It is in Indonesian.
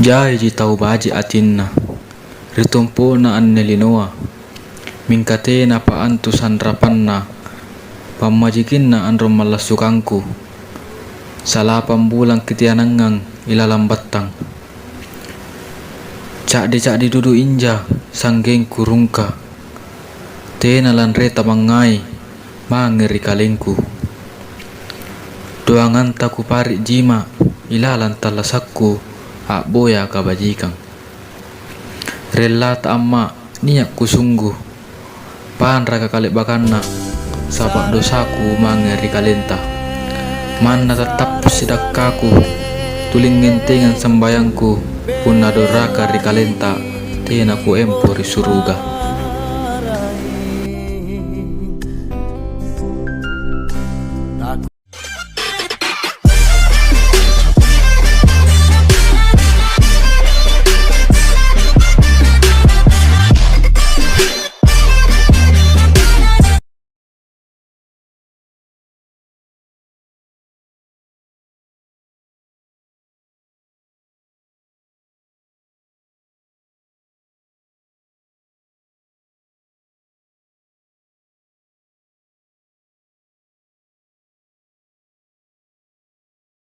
Jai ji tau baji atinna, ritumpo na annelinoa, mingkate na paantu sandrapanna, pamajikinna anrom malasukangku, salapan bulang kitianangang ilalambattang. Cak di dudu inja sanggeng kurungka, tena lanreta mangai mangeri kalengku. Doangan taku parik jima ilalan talasakku boya kabajikang. Rela ta amma niak ku sungguh, pan raka kalik bakanna sabak dosaku mangeri kalenta. Mana tetap sidakkaku, tuling ngentengan sembayangku, punna doraka rikalenta, tena ku empori suruga.